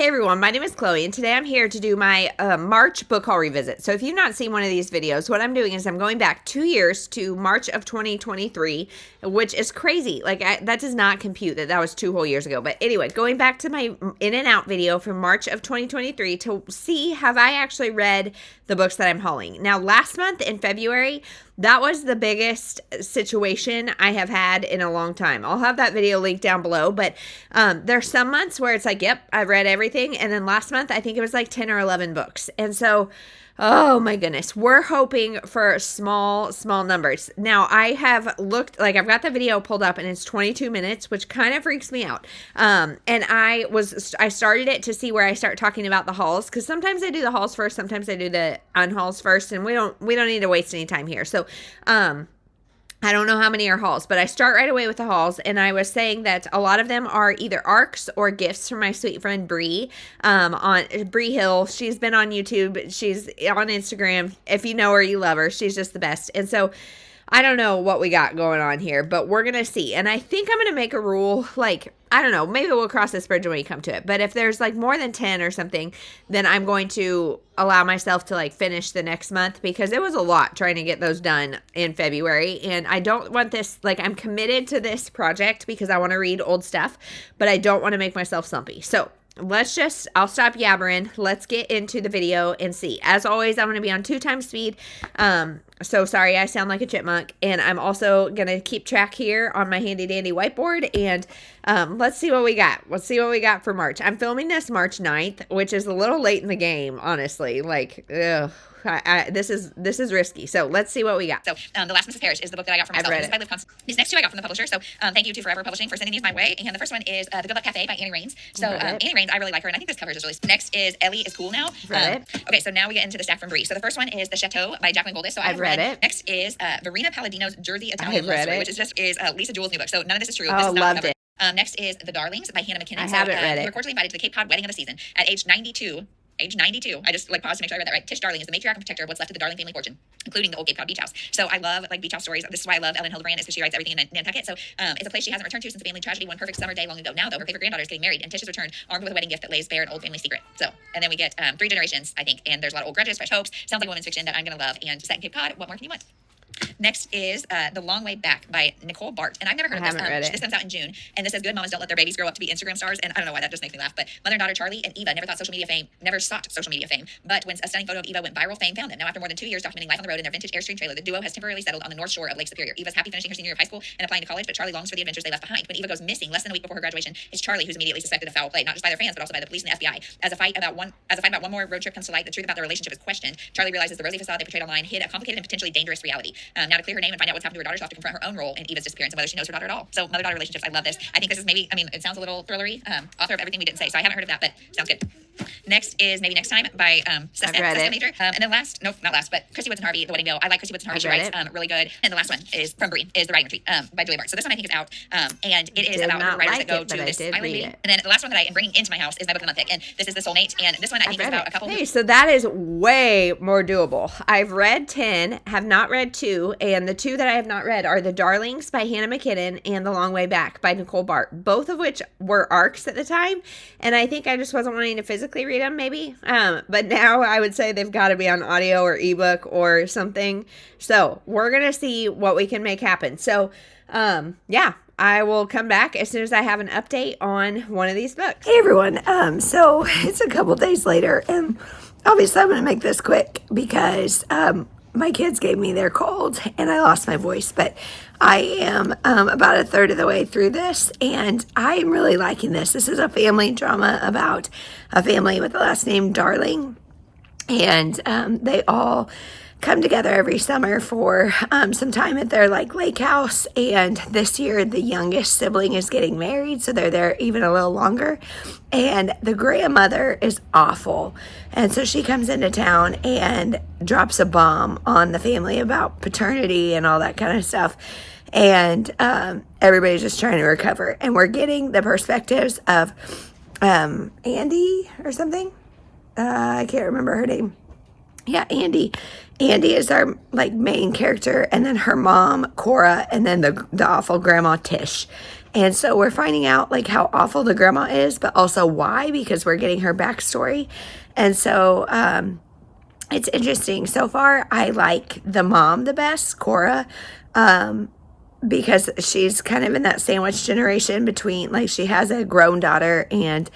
Hey everyone, my name is Chloe, and today I'm here to do my March book haul revisit. So if you've not seen one of these videos, what I'm doing is I'm going back 2 years to March of 2023, which is crazy. Like, that does not compute that was 2 whole years ago. But anyway, going back to my in and out video from March of 2023 to see have I actually read the books that I'm hauling. Now, last month in February, that was the biggest situation I have had in a long time. I'll have that video linked down below, but there's some months where it's like, yep, I've read everything. And then last month, I think it was like 10 or 11 books. And so, oh my goodness, we're hoping for small numbers. Now, I have looked, like I've got the video pulled up and it's 22 minutes, which kind of freaks me out. And I started it to see where I start talking about the hauls, because sometimes I do the hauls first, sometimes I do the unhauls first, and we don't need to waste any time here. So, I don't know how many are hauls, but I start right away with the hauls, and I was saying that a lot of them are either ARCs or gifts from my sweet friend Bree, on Bree Hill. She's been on YouTube. She's on Instagram. If you know her, you love her. She's just the best. And so I don't know what we got going on here, but we're going to see. And I think I'm going to make a rule, like, I don't know, maybe we'll cross this bridge when we come to it. But if there's like more than 10 or something, then I'm going to allow myself to like finish the next month, because it was a lot trying to get those done in February. And I don't want this, like, I'm committed to this project because I want to read old stuff, but I don't want to make myself slumpy. So I'll stop yabbering. Let's get into the video and see. As always, I'm going to be on 2 times speed. So sorry I sound like a chipmunk. And I'm also going to keep track here on my handy dandy whiteboard. And let's see what we got. Let's see what we got for March. I'm filming this March 9th, which is a little late in the game, honestly. Like, ugh. This is risky. So let's see what we got. So The Last Mrs. Parrish is the book that I got for myself. I've read This is by Liv These next 2 I got from the publisher. So thank you to Forever Publishing for sending these my way. And the first one is The Good Luck Cafe by Annie Raines. So Annie Raines, I really like her, and I think this cover is really. Next is Ellie is Cool Now. Okay, so now we get into the stack from Bree. So the first one is The Chateau by Jacqueline Goldis. So I've read it. Next is Verena Palladino's Jersey Italian Love Story, which is Lisa Jewell's new book. So none of this is true. This is not loved it. Next is The Darlings by Hannah McKinnon. I haven't read it. We were cordially invited to the Cape Cod wedding of the season at age 92. Age 92. I just paused to make sure I read that right. Tish Darling is the matriarch and protector of what's left of the Darling family fortune, including the old Cape Cod beach house. So I love beach house stories. This is why I love Ellen Hildebrand, is because she writes everything in Nantucket. So it's a place she hasn't returned to since the family tragedy one perfect summer day long ago. Now though, her favorite granddaughter is getting married, and Tish has returned armed with a wedding gift that lays bare an old family secret. So, and then we get 3 generations, I think, and there's a lot of old grudges, fresh hopes. Sounds like women's fiction that I'm gonna love, and set in Cape Cod. What more can you want? Next is The Long Way Back by Nicole Bart. And I've never heard of this. This comes out in June. And this says, good mamas don't let their babies grow up to be Instagram stars. And I don't know why that just makes me laugh. But mother and daughter Charlie and Eva never sought social media fame. But when a stunning photo of Eva went viral, fame found them. Now, after more than 2 years documenting life on the road in their vintage Airstream trailer, the duo has temporarily settled on the North Shore of Lake Superior. Eva's happy finishing her senior year of high school and applying to college, but Charlie longs for the adventures they left behind. When Eva goes missing less than a week before her graduation, it's Charlie who's immediately suspected of foul play, not just by their fans, but also by the police and the FBI. As a fight about one more road trip comes to light, the truth about their relationship is questioned. Charlie realizes the rosy facade they portrayed online hid a complicated and potentially dangerous reality. Now, to clear her name and find out what's happened to her daughter, she'll have to confront her own role in Eva's disappearance and whether she knows her daughter at all. So mother-daughter relationships, I love this. I think this is maybe, it sounds a little thrillery. Author of Everything We Didn't Say. So I haven't heard of that, but sounds good. Next is Maybe Next Time by Sessa Major. And then not last, but Christy Woods and Harvey, The Wedding Veil. I like Christy Woods and Harvey. She writes really good. And the last one is from Bree, is The Writing Retreat by Julie Bart. So this one I think is out. And it is about the writers that go to this island meeting. And then the last one that I am bringing into my house is my book of the month pick. And this is The Soulmate. And this one I think is about a couple. Hey, so that is way more doable. I've read 10, have not read 2. And the 2 that I have not read are The Darlings by Hannah McKinnon and The Long Way Back by Nicole Bart. Both of which were ARCs at the time. And I think I just wasn't wanting to physically read them, maybe. But now I would say they've got to be on audio or ebook or something. So we're going to see what we can make happen. So, yeah, I will come back as soon as I have an update on one of these books. Hey everyone. So it's a couple days later, and obviously I'm going to make this quick because, my kids gave me their cold and I lost my voice, but I am about a third of the way through this, and I am really liking this. This is a family drama about a family with the last name Darling, and they all come together every summer for some time at their lake house. And this year the youngest sibling is getting married, so they're there even a little longer. And the grandmother is awful, and so she comes into town and drops a bomb on the family about paternity and all that kind of stuff. And everybody's just trying to recover, and we're getting the perspectives of Andy or something. I can't remember her name. Yeah, Andy. Andy is our main character, and then her mom, Cora, and then the awful grandma, Tish. And so we're finding out like how awful the grandma is, but also why, because we're getting her backstory. And so it's interesting. So far, I like the mom the best, Cora, because she's kind of in that sandwich generation between, like, she has a grown daughter and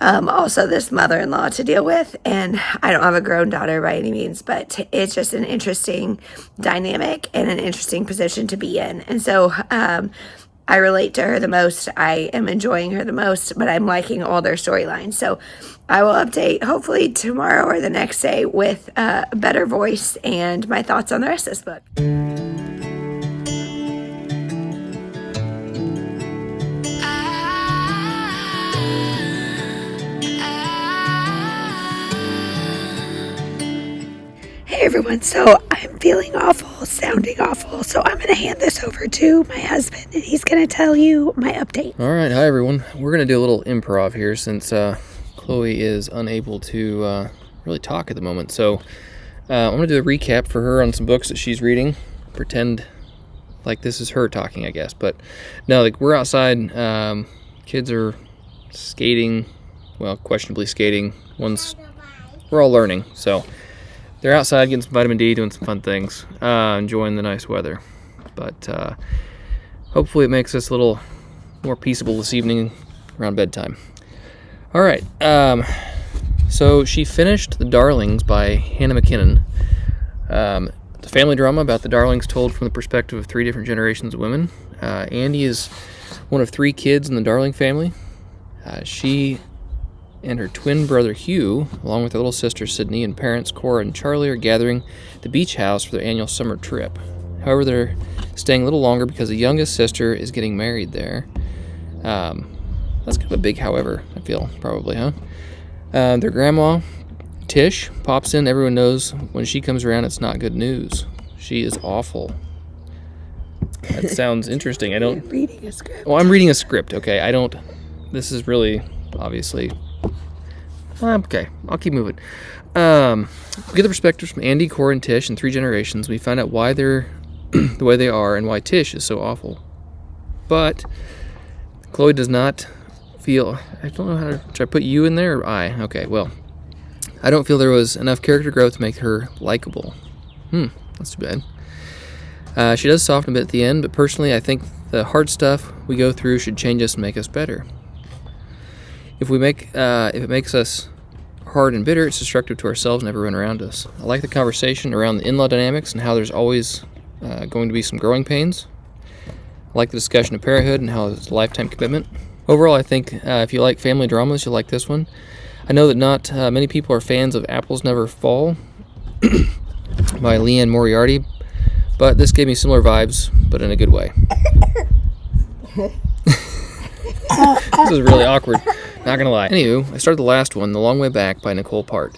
also this mother-in-law to deal with. And I don't have a grown daughter by any means, but it's just an interesting dynamic and an interesting position to be in. And so I relate to her the most. I am enjoying her the most, but I'm liking all their storylines. So I will update hopefully tomorrow or the next day with a better voice and my thoughts on the rest of this book. Hey everyone, so I'm feeling awful, sounding awful, so I'm going to hand this over to my husband and he's going to tell you my update. All right, hi everyone. We're going to do a little improv here since Chloe is unable to really talk at the moment. So I'm going to do a recap for her on some books that she's reading. Pretend like this is her talking, I guess. But no, like we're outside. Kids are skating, well, questionably skating. We're all learning, so they're outside getting some vitamin D, doing some fun things, enjoying the nice weather. But hopefully it makes us a little more peaceable this evening around bedtime. All right, so she finished The Darlings by Hannah McKinnon. It's a family drama about the Darlings told from the perspective of 3 different generations of women. Andy is one of 3 kids in the Darling family. She and her twin brother Hugh, along with their little sister Sydney and parents Cora and Charlie, are gathering at the beach house for their annual summer trip. However, they're staying a little longer because the youngest sister is getting married there. That's kind of a big however, I feel, probably, huh? Their grandma, Tish, pops in. Everyone knows when she comes around, it's not good news. She is awful. That sounds interesting. I'm reading a script. Well, I'm reading a script, okay? This is really, obviously... Okay, I'll keep moving. We get the perspectives from Andy, Cora, and Tish in 3 generations. We find out why they're the way they are and why Tish is so awful. But Chloe does not feel... I don't know how to... Should I put you in there or I? Okay, well, I don't feel there was enough character growth to make her likable. That's too bad. She does soften a bit at the end, but personally I think the hard stuff we go through should change us and make us better. If it makes us hard and bitter, it's destructive to ourselves and everyone around us. I like the conversation around the in-law dynamics and how there's always going to be some growing pains. I like the discussion of parenthood and how it's a lifetime commitment. Overall, I think if you like family dramas, you'll like this one. I know that not many people are fans of Apples Never Fall by Leanne Moriarty, but this gave me similar vibes, but in a good way. This is really awkward, not gonna lie. Anywho, I started the last one, The Long Way Back by Nicole Part.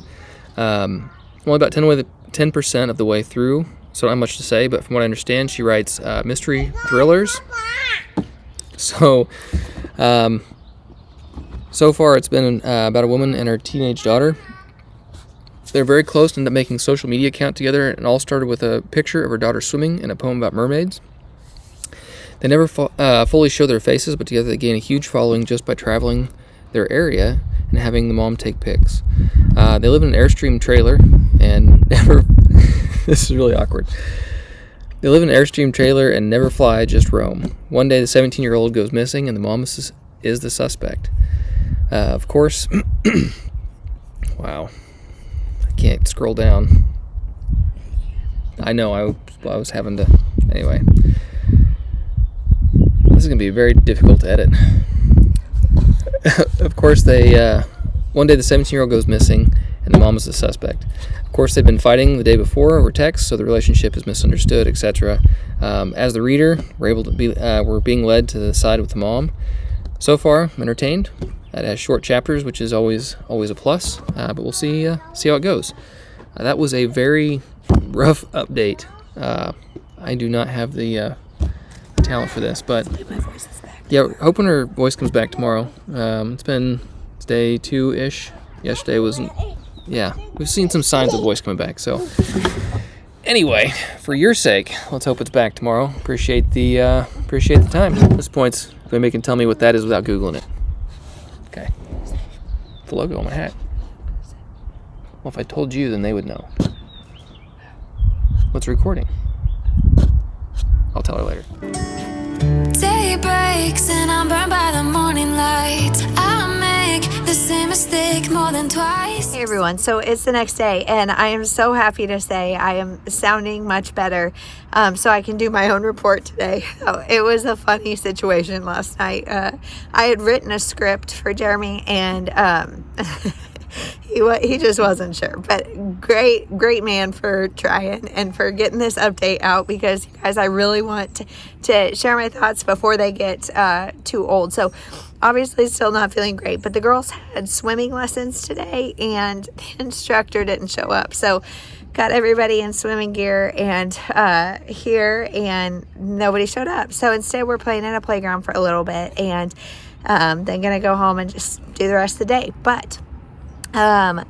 Only about 10% of the way through, so not much to say, but from what I understand, she writes mystery thrillers. So far it's been about a woman and her teenage daughter. They're very close to end up making a social media account together, and it all started with a picture of her daughter swimming and a poem about mermaids. They never fully show their faces, but together they gain a huge following just by traveling their area and having the mom take pics. They live in an Airstream trailer and never... This is really awkward. They live in an Airstream trailer and never fly, just roam. One day the 17-year-old goes missing and the mom is the suspect. Of course... Wow. I can't scroll down. I know, I was having to... Anyway... This is going to be very difficult to edit. Of course, one day the 17-year-old goes missing, and the mom is the suspect. Of course, they've been fighting the day before over text, so the relationship is misunderstood, etc. As the reader, we're being led to the side with the mom. So far, I'm entertained. It has short chapters, which is always a plus, but we'll see how it goes. That was a very rough update. I do not have the talent for this, but My voice is back. yeah, hoping her voice comes back tomorrow. It's day 2-ish. Yesterday wasn't. Yeah, we've seen some signs of voice coming back. So anyway, for your sake, let's hope it's back tomorrow. Appreciate the time. At this point, it's Anybody can tell me what that is without Googling it. Okay. The logo on my hat. Well, if I told you, then they would know. What's recording? I'll tell her later. Day breaks and I'm burned by the morning light. I make the same mistake more than twice. Hey everyone, so it's the next day and I am so happy to say I am sounding much better, so I can do my own report today. It was a funny situation last night. I had written a script for Jeremy and he just wasn't sure, but great man for trying and for getting this update out, because you guys, I really want to share my thoughts before they get too old. So obviously still not feeling great, but the girls had swimming lessons today and the instructor didn't show up. So got everybody in swimming gear and here, and nobody showed up. So instead we're playing in a playground for a little bit and then gonna go home and just do the rest of the day. But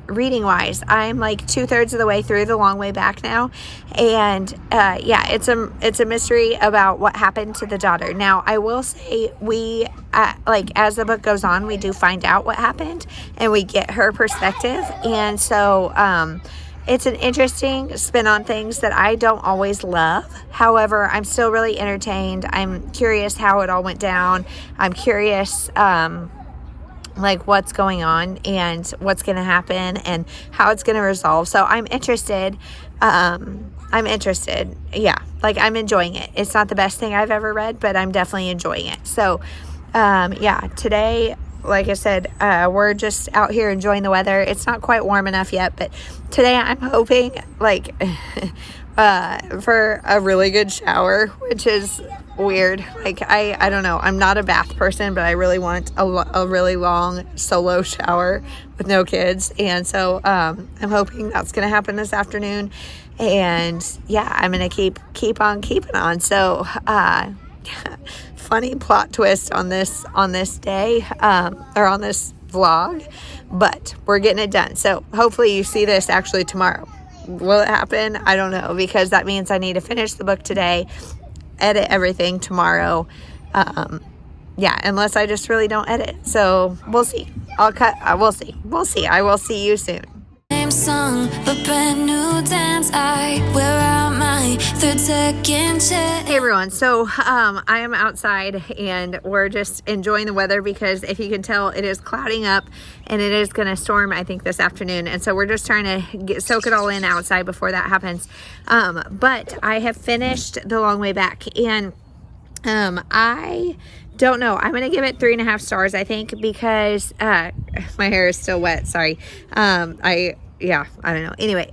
reading wise, I'm like 2/3 of the way through The Long Way Back now, and yeah, it's a mystery about what happened to the daughter. Now I will say we like as the book goes on, we do find out what happened and we get her perspective, and so it's an interesting spin on things that I don't always love. However, I'm still really entertained. I'm curious how it all went down. I'm curious like what's going on and what's going to happen and how it's going to resolve. So I'm interested. Yeah, like I'm enjoying it. It's not the best thing I've ever read, but I'm definitely enjoying it. So yeah, today, like I said, we're just out here enjoying the weather. It's not quite warm enough yet, but today I'm hoping like for a really good shower, which is weird. Like I don't know, I'm not a bath person, but I really want a really long solo shower with no kids, and so I'm hoping that's gonna happen this afternoon. And yeah, I'm gonna keep on keeping on. So funny plot twist on this day, or on this vlog, but we're getting it done. So hopefully you see this actually tomorrow. Will it happen? I don't know, because that means I need to finish the book today, edit everything tomorrow. Yeah, unless I just really don't edit. So we'll see. We'll see. I will see you soon. Same song, but brand new dance. I wear out my third second chance. Hey everyone, so I am outside and we're just enjoying the weather, because if you can tell, it is clouding up and it is going to storm, I think, this afternoon, and so we're just trying to soak it all in outside before that happens. But I have finished The Long Way Back, and I don't know, I'm gonna give it 3.5 stars, I think, because my hair is still wet, sorry. I don't know. Anyway,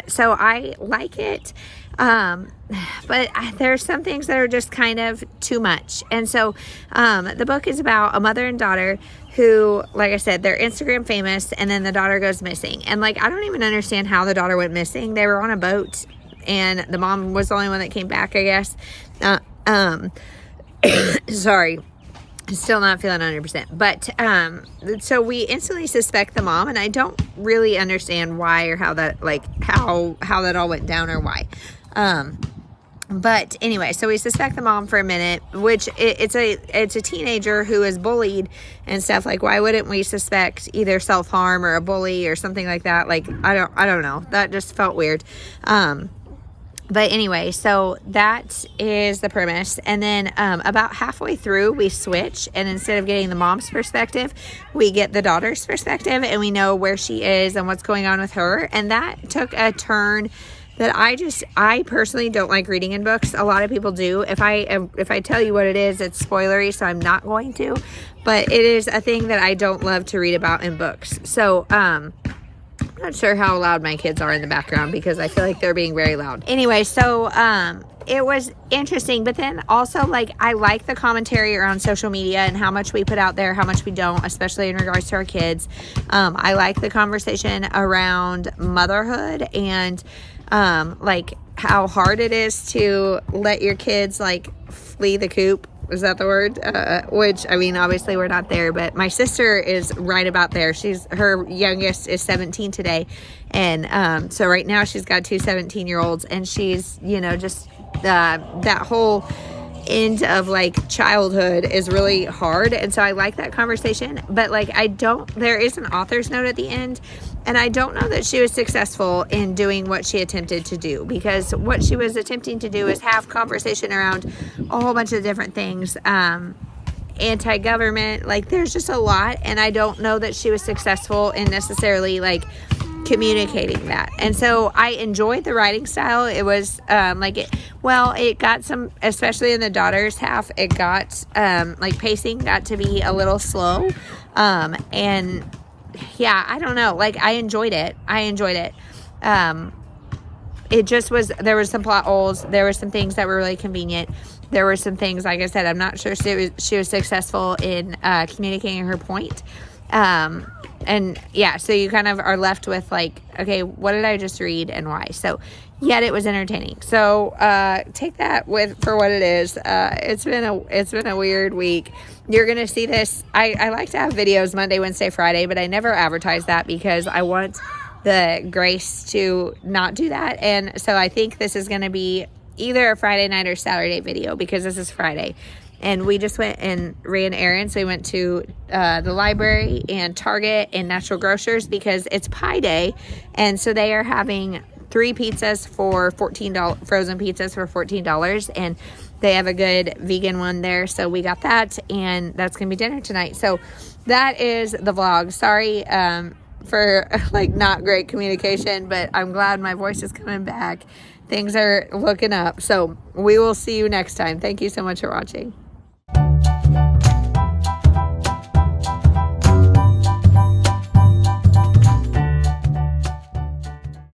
so I like it, but there's some things that are just kind of too much. And so the book is about a mother and daughter who, like I said, they're Instagram famous, and then the daughter goes missing. And like, I don't even understand how the daughter went missing. They were on a boat and the mom was the only one that came back, I guess. Sorry, still not feeling 100%, but so we instantly suspect the mom, and I don't really understand why or how that, like how that all went down or why. But anyway, so we suspect the mom for a minute, which it's a teenager who is bullied and stuff. Like, why wouldn't we suspect either self-harm or a bully or something like that? Like, I don't know, that just felt weird. But anyway, so that is the premise. And then about halfway through, we switch. And instead of getting the mom's perspective, we get the daughter's perspective. And we know where she is and what's going on with her. And that took a turn that I personally don't like reading in books. A lot of people do. If I tell you what it is, it's spoilery, so I'm not going to. But it is a thing that I don't love to read about in books. So, I'm not sure how loud my kids are in the background, because I feel like they're being very loud. Anyway, so it was interesting, but then also, like, I like the commentary around social media and how much we put out there, how much we don't, especially in regards to our kids. I like the conversation around motherhood and like how hard it is to let your kids like flee the coop. Is that the word? Which, I mean, obviously we're not there, but my sister is right about there. Her youngest is 17 today. And so right now she's got two 17-year-olds, and she's, you know, just that whole end of like childhood is really hard. And so I like that conversation, but like there is an author's note at the end, and I don't know that she was successful in doing what she attempted to do, because what she was attempting to do is have conversation around a whole bunch of different things, anti-government, like there's just a lot, and I don't know that she was successful in necessarily like communicating that. And so I enjoyed the writing style. It was it got some, especially in the daughter's half, it got like pacing got to be a little slow, and yeah, I don't know, like I enjoyed it. It just was, there was some plot holes, there were some things that were really convenient, there were some things, like I said, I'm not sure she was successful in communicating her point. And yeah, so you kind of are left with like, okay, what did I just read and why? So yet it was entertaining. So take that for what it is. It's been a weird week. You're gonna see this. I like to have videos Monday, Wednesday, Friday, but I never advertise that because I want the grace to not do that. And so I think this is gonna be either a Friday night or Saturday video, because this is Friday. And we just went and ran errands. We went to the library and Target and Natural Grocers because it's Pie Day. And so they are having 3 pizzas for $14, frozen pizzas for $14. And they have a good vegan one there. So we got that, and that's going to be dinner tonight. So that is the vlog. Sorry for like not great communication, but I'm glad my voice is coming back. Things are looking up. So we will see you next time. Thank you so much for watching.